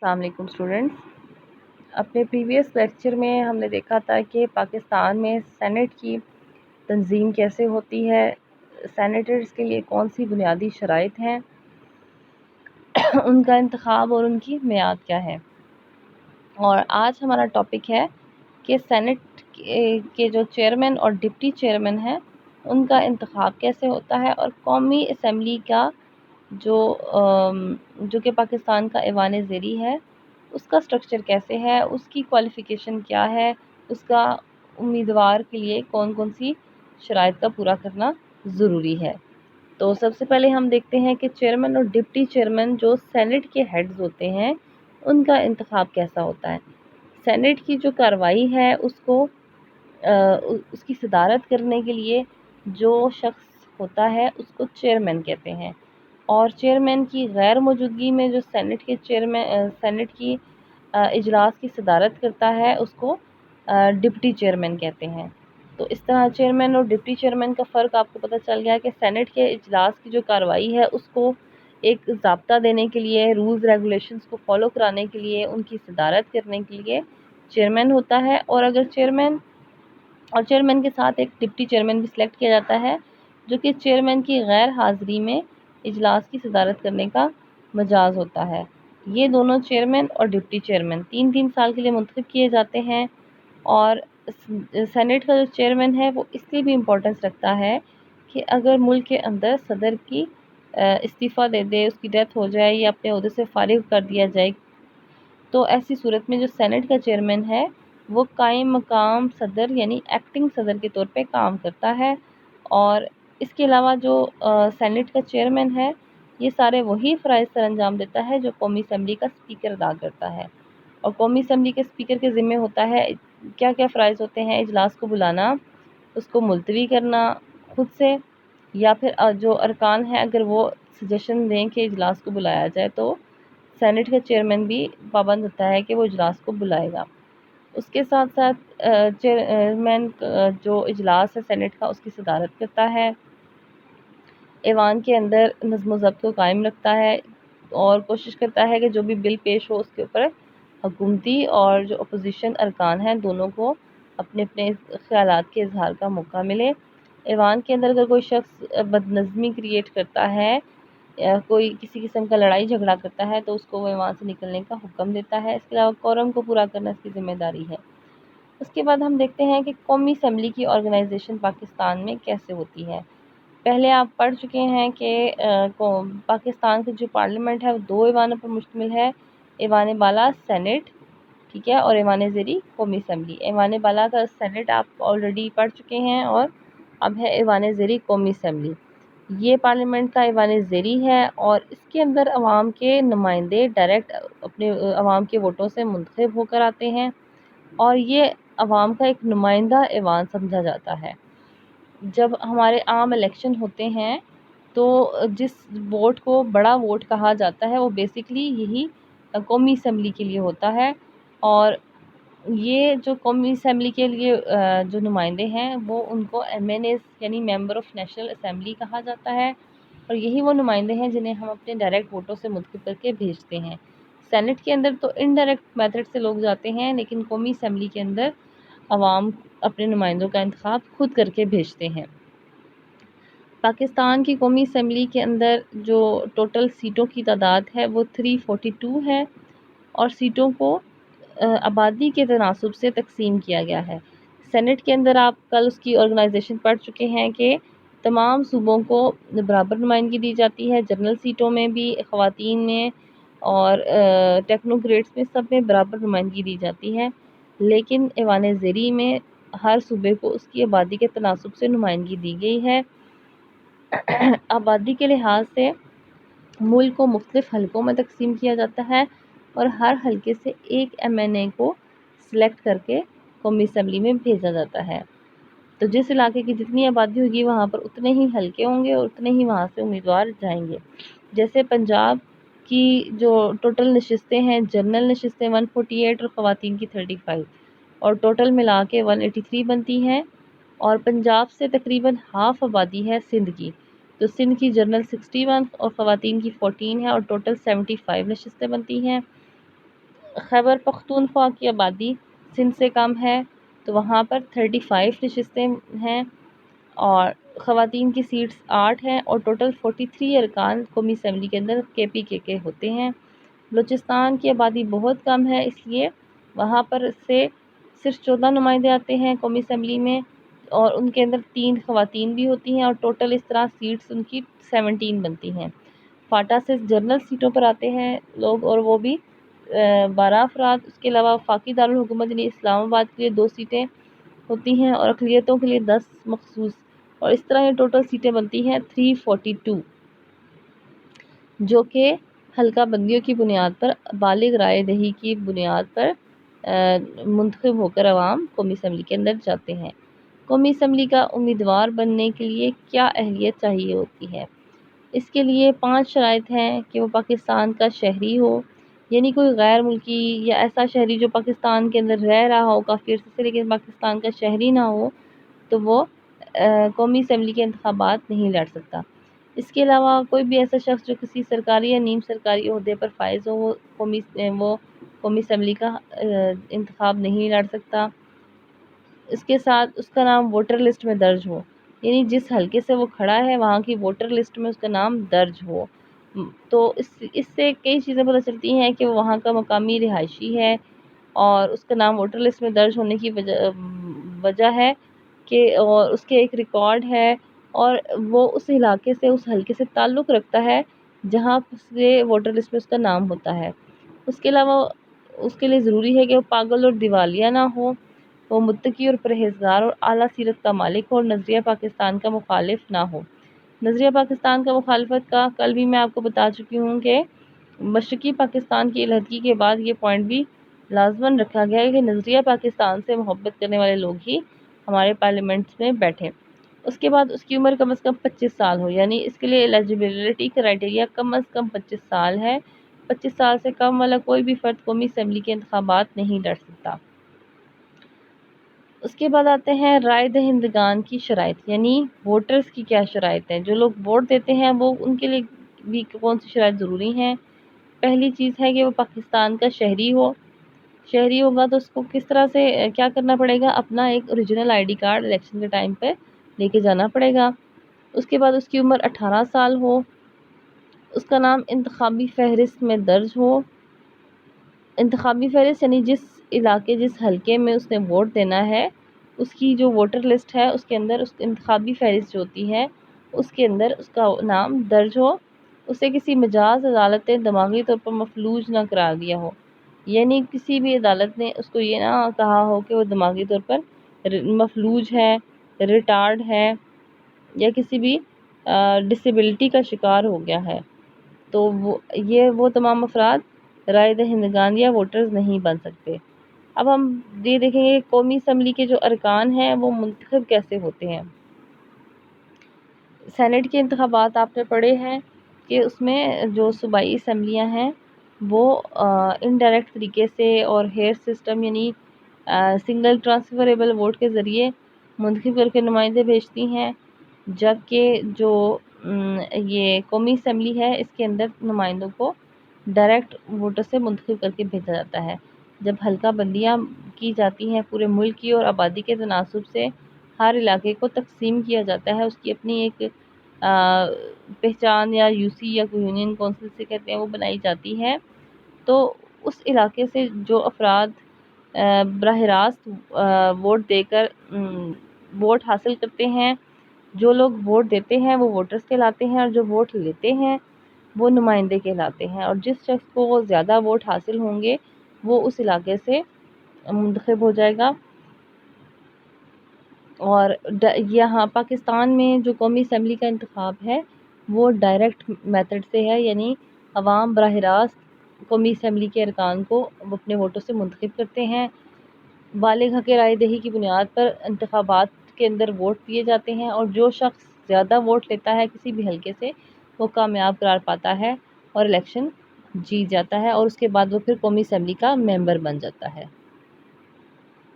السلام علیکم اسٹوڈنٹس، اپنے پریویس لیکچر میں ہم نے دیکھا تھا کہ پاکستان میں سینٹ کی تنظیم کیسے ہوتی ہے، سینیٹرز کے لیے کون سی بنیادی شرائط ہیں، ان کا انتخاب اور ان کی میعاد کیا ہے۔ اور آج ہمارا ٹاپک ہے کہ سینٹ کے جو چیئرمین اور ڈپٹی چیئرمین ہیں ان کا انتخاب کیسے ہوتا ہے، اور قومی اسمبلی کا جو کہ پاکستان کا ایوان زیری ہے اس کا سٹرکچر کیسے ہے، اس کی کوالیفیکیشن کیا ہے، اس کا امیدوار کے لیے کون کون سی شرائط کا پورا کرنا ضروری ہے۔ تو سب سے پہلے ہم دیکھتے ہیں کہ چیئرمین اور ڈپٹی چیئرمین جو سینٹ کے ہیڈز ہوتے ہیں ان کا انتخاب کیسا ہوتا ہے۔ سینٹ کی جو کارروائی ہے اس کی صدارت کرنے کے لیے جو شخص ہوتا ہے اس کو چیئرمین کہتے ہیں، اور چیئرمین کی غیر موجودگی میں جو سینٹ کی اجلاس کی صدارت کرتا ہے اس کو ڈپٹی چیئرمین کہتے ہیں۔ تو اس طرح چیئرمین اور ڈپٹی چیئرمین کا فرق آپ کو پتہ چل گیا کہ سینٹ کے اجلاس کی جو کارروائی ہے اس کو ایک ضابطہ دینے کے لیے، رولز ریگولیشنز کو فالو کرانے کے لیے، ان کی صدارت کرنے کے لیے چیئرمین ہوتا ہے، اور اگر چیئرمین کے ساتھ ایک ڈپٹی چیئرمین بھی سلیکٹ کیا جاتا ہے جو کہ چیئرمین کی غیر حاضری میں اجلاس کی صدارت کرنے کا مجاز ہوتا ہے۔ یہ دونوں چیئرمین اور ڈپٹی چیئرمین 3 سال کے لیے منتخب کیے جاتے ہیں، اور سینٹ کا جو چیئرمین ہے وہ اس لیے بھی امپورٹنس رکھتا ہے کہ اگر ملک کے اندر صدر کی استعفیٰ دے دے، اس کی ڈیتھ ہو جائے یا اپنے عہدے سے فارغ کر دیا جائے، تو ایسی صورت میں جو سینٹ کا چیئرمین ہے وہ قائم مقام صدر یعنی ایکٹنگ صدر کے طور پہ کام کرتا ہے۔ اور اس کے علاوہ جو سینٹ کا چیئرمین ہے یہ سارے وہی فرائض سر انجام دیتا ہے جو قومی اسمبلی کا اسپیکر ادا کرتا ہے، اور قومی اسمبلی کے اسپیکر کے ذمہ ہوتا ہے کیا کیا فرائض ہوتے ہیں: اجلاس کو بلانا، اس کو ملتوی کرنا خود سے، یا پھر جو ارکان ہیں اگر وہ سجیشن دیں کہ اجلاس کو بلایا جائے تو سینٹ کا چیئرمین بھی پابند ہوتا ہے کہ وہ اجلاس کو بلائے گا۔ اس کے ساتھ ساتھ چیئرمین جو اجلاس ہے سینٹ کا اس کی صدارت کرتا ہے، ایوان کے اندر نظم و ضبط کو قائم رکھتا ہے، اور کوشش کرتا ہے کہ جو بھی بل پیش ہو اس کے اوپر حکومتی اور جو اپوزیشن ارکان ہیں دونوں کو اپنے اپنے خیالات کے اظہار کا موقع ملے۔ ایوان کے اندر اگر کوئی شخص بدنظمی کریٹ کرتا ہے یا کوئی کسی قسم کا لڑائی جھگڑا کرتا ہے تو اس کو وہ ایوان سے نکلنے کا حکم دیتا ہے۔ اس کے علاوہ کورم کو پورا کرنا اس کی ذمہ داری ہے۔ اس کے بعد ہم دیکھتے ہیں کہ قومی اسمبلی کی آرگنائزیشن پاکستان میں کیسے ہوتی ہے۔ پہلے آپ پڑھ چکے ہیں کہ پاکستان کی جو پارلیمنٹ ہے وہ 2 ایوانوں پر مشتمل ہے: ایوان بالا سینٹ، ٹھیک ہے، اور ایوان زیری قومی اسمبلی۔ ایوان بالا کا سینٹ آپ آلریڈی پڑھ چکے ہیں، اور اب ہے ایوان زیری قومی اسمبلی۔ یہ پارلیمنٹ کا ایوان زیری ہے، اور اس کے اندر عوام کے نمائندے ڈائریکٹ اپنے عوام کے ووٹوں سے منتخب ہو کر آتے ہیں، اور یہ عوام کا ایک نمائندہ ایوان سمجھا جاتا ہے۔ جب ہمارے عام الیکشن ہوتے ہیں تو جس ووٹ کو بڑا ووٹ کہا جاتا ہے وہ بیسیکلی یہی قومی اسمبلی کے لیے ہوتا ہے، اور یہ جو قومی اسمبلی کے لیے جو نمائندے ہیں وہ ان کو MNAs یعنی ممبر آف نیشنل اسمبلی کہا جاتا ہے، اور یہی وہ نمائندے ہیں جنہیں ہم اپنے ڈائریکٹ ووٹوں سے منتخب کر کے بھیجتے ہیں۔ سینٹ کے اندر تو انڈائریکٹ میتھڈ سے لوگ جاتے ہیں، لیکن قومی اسمبلی کے اندر عوام اپنے نمائندوں کا انتخاب خود کر کے بھیجتے ہیں۔ پاکستان کی قومی اسمبلی کے اندر جو ٹوٹل سیٹوں کی تعداد ہے وہ 342 ہے، اور سیٹوں کو آبادی کے تناسب سے تقسیم کیا گیا ہے۔ سینٹ کے اندر آپ کل اس کی آرگنائزیشن پڑھ چکے ہیں کہ تمام صوبوں کو برابر نمائندگی دی جاتی ہے، جنرل سیٹوں میں بھی، خواتین میں اور ٹیکنوکریٹس میں، سب میں برابر نمائندگی دی جاتی ہے، لیکن ایوان زیری میں ہر صوبے کو اس کی آبادی کے تناسب سے نمائندگی دی گئی ہے۔ آبادی کے لحاظ سے ملک کو مختلف حلقوں میں تقسیم کیا جاتا ہے، اور ہر حلقے سے ایک MNA کو سلیکٹ کر کے قومی اسمبلی میں بھیجا جاتا ہے۔ تو جس علاقے کی جتنی آبادی ہوگی وہاں پر اتنے ہی حلقے ہوں گے اور اتنے ہی وہاں سے امیدوار جائیں گے۔ جیسے پنجاب کی جو ٹوٹل نشستیں ہیں، جنرل نشستیں 148 اور خواتین کی 35، اور ٹوٹل ملا کے 183 بنتی ہیں، اور پنجاب سے تقریباً ہاف آبادی ہے سندھ کی، تو سندھ کی جنرل 61 اور خواتین کی 14 ہے، اور ٹوٹل 75 نشستیں بنتی ہیں۔ خیبر پختونخوا کی آبادی سندھ سے کم ہے، تو وہاں پر 35 نشستیں ہیں اور خواتین کی سیٹس 8 ہیں اور ٹوٹل 43 ارکان قومی اسمبلی کے اندر KPK کے ہوتے ہیں۔ بلوچستان کی آبادی بہت کم ہے، اس لیے وہاں پر سے صرف 14 نمائندے آتے ہیں قومی اسمبلی میں، اور ان کے اندر 3 خواتین بھی ہوتی ہیں اور ٹوٹل اس طرح سیٹس ان کی 17 بنتی ہیں۔ فاٹا سے جنرل سیٹوں پر آتے ہیں لوگ، اور وہ بھی 12 افراد۔ اس کے علاوہ وفاقی دارالحکومت یعنی اسلام آباد کے لیے 2 سیٹیں ہوتی ہیں اور اقلیتوں کے لیے 10 مخصوص، اور اس طرح یہ ٹوٹل سیٹیں بنتی ہیں 342، جو کہ حلقہ بندیوں کی بنیاد پر بالغ رائے دہی کی بنیاد پر منتخب ہو کر عوام قومی اسمبلی کے اندر جاتے ہیں۔ قومی اسمبلی کا امیدوار بننے کے لیے کیا اہلیت چاہیے ہوتی ہے؟ اس کے لیے 5 شرائط ہیں کہ وہ پاکستان کا شہری ہو، یعنی کوئی غیر ملکی یا ایسا شہری جو پاکستان کے اندر رہ رہا ہو کافی عرصے سے لیکن پاکستان کا شہری نہ ہو، تو وہ قومی اسمبلی کے انتخابات نہیں لڑ سکتا۔ اس کے علاوہ کوئی بھی ایسا شخص جو کسی سرکاری یا نیم سرکاری عہدے پر فائز ہو، وہ قومی اسمبلی کا انتخاب نہیں لڑ سکتا۔ اس کے ساتھ اس کا نام ووٹر لسٹ میں درج ہو، یعنی جس حلقے سے وہ کھڑا ہے وہاں کی ووٹر لسٹ میں اس کا نام درج ہو۔ تو اس سے کئی چیزیں پتہ چلتی ہیں کہ وہ وہاں کا مقامی رہائشی ہے، اور اس کا نام ووٹر لسٹ میں درج ہونے کی وجہ ہے کہ اور اس کے ایک ریکارڈ ہے، اور وہ اس علاقے سے اس حلقے سے تعلق رکھتا ہے جہاں سے ووٹر لسٹ میں اس کا نام ہوتا ہے۔ اس کے علاوہ اس کے لیے ضروری ہے کہ وہ پاگل اور دیوالیہ نہ ہو، وہ متقی اور پرہیزگار اور اعلیٰ سیرت کا مالک ہو، اور نظریہ پاکستان کا مخالف نہ ہو۔ نظریہ پاکستان کا مخالفت کا کل بھی میں آپ کو بتا چکی ہوں کہ مشرقی پاکستان کی علیحدگی کے بعد یہ پوائنٹ بھی لازماً رکھا گیا ہے کہ نظریہ پاکستان سے محبت کرنے والے لوگ ہی ہمارے پارلیمنٹس میں بیٹھیں۔ اس کے بعد اس کی عمر کم از کم 25 سال ہو، یعنی اس کے لیے ایلیجیبلٹی کرائٹیریا کم از کم 25 سال ہے۔ 25 سال سے کم والا کوئی بھی فرد قومی اسمبلی کے انتخابات نہیں لڑ سکتا۔ اس کے بعد آتے ہیں رائے دہندگان کی شرائط، یعنی ووٹرز کی کیا شرائط ہیں۔ جو لوگ ووٹ دیتے ہیں وہ ان کے لیے بھی کون سی شرائط ضروری ہیں؟ پہلی چیز ہے کہ وہ پاکستان کا شہری ہو۔ شہری ہوگا تو اس کو کس طرح سے کیا کرنا پڑے گا؟ اپنا ایک اوریجنل ID کارڈ الیکشن کے ٹائم پہ لے کے جانا پڑے گا۔ اس کے بعد اس کی عمر 18 سال ہو، اس کا نام انتخابی فہرست میں درج ہو۔ انتخابی فہرست یعنی جس علاقے جس حلقے میں اس نے ووٹ دینا ہے اس کی جو ووٹر لسٹ ہے اس کے اندر اس انتخابی فہرست جو ہوتی ہے اس کے اندر اس کا نام درج ہو۔ اسے کسی مجاز عدالت نے دماغی طور پر مفلوج نہ قرار دیا ہو، یعنی کسی بھی عدالت نے اس کو یہ نہ کہا ہو کہ وہ دماغی طور پر مفلوج ہے، ریٹارڈ ہے یا کسی بھی ڈسیبلٹی کا شکار ہو گیا ہے، تو وہ تمام افراد رائے دہندگان یا ووٹرز نہیں بن سکتے۔ اب ہم یہ دیکھیں گے کہ قومی اسمبلی کے جو ارکان ہیں وہ منتخب کیسے ہوتے ہیں۔ سینٹ کے انتخابات آپ نے پڑھے ہیں کہ اس میں جو صوبائی اسمبلیاں ہیں وہ انڈائریکٹ طریقے سے اور ہیئر سسٹم یعنی سنگل ٹرانسفریبل ووٹ کے ذریعے منتخب کر کے نمائندے بھیجتی ہیں، جبکہ جو یہ قومی اسمبلی ہے اس کے اندر نمائندوں کو ڈائریکٹ ووٹر سے منتخب کر کے بھیجا جاتا ہے۔ جب حلقہ بندیاں کی جاتی ہیں پورے ملک کی اور آبادی کے تناسب سے ہر علاقے کو تقسیم کیا جاتا ہے، اس کی اپنی ایک پہچان یا UC یا یونین کونسل سے کہتے ہیں وہ بنائی جاتی ہے، تو اس علاقے سے جو افراد براہ راست ووٹ دے کر ووٹ حاصل کرتے ہیں، جو لوگ ووٹ دیتے ہیں وہ ووٹرز کہلاتے ہیں، اور جو ووٹ لیتے ہیں وہ نمائندے کہلاتے ہیں، اور جس شخص کو زیادہ ووٹ حاصل ہوں گے وہ اس علاقے سے منتخب ہو جائے گا۔ اور یہاں پاکستان میں جو قومی اسمبلی کا انتخاب ہے وہ ڈائریکٹ میتھڈ سے ہے، یعنی عوام براہ راست قومی اسمبلی کے ارکان کو اپنے ووٹوں سے منتخب کرتے ہیں۔ بالغ حق رائے دہی کی بنیاد پر انتخابات کے اندر ووٹ دیے جاتے ہیں، اور جو شخص زیادہ ووٹ لیتا ہے کسی بھی حلقے سے وہ کامیاب قرار پاتا ہے اور الیکشن جیت جاتا ہے، اور اس کے بعد وہ پھر قومی اسمبلی کا ممبر بن جاتا ہے۔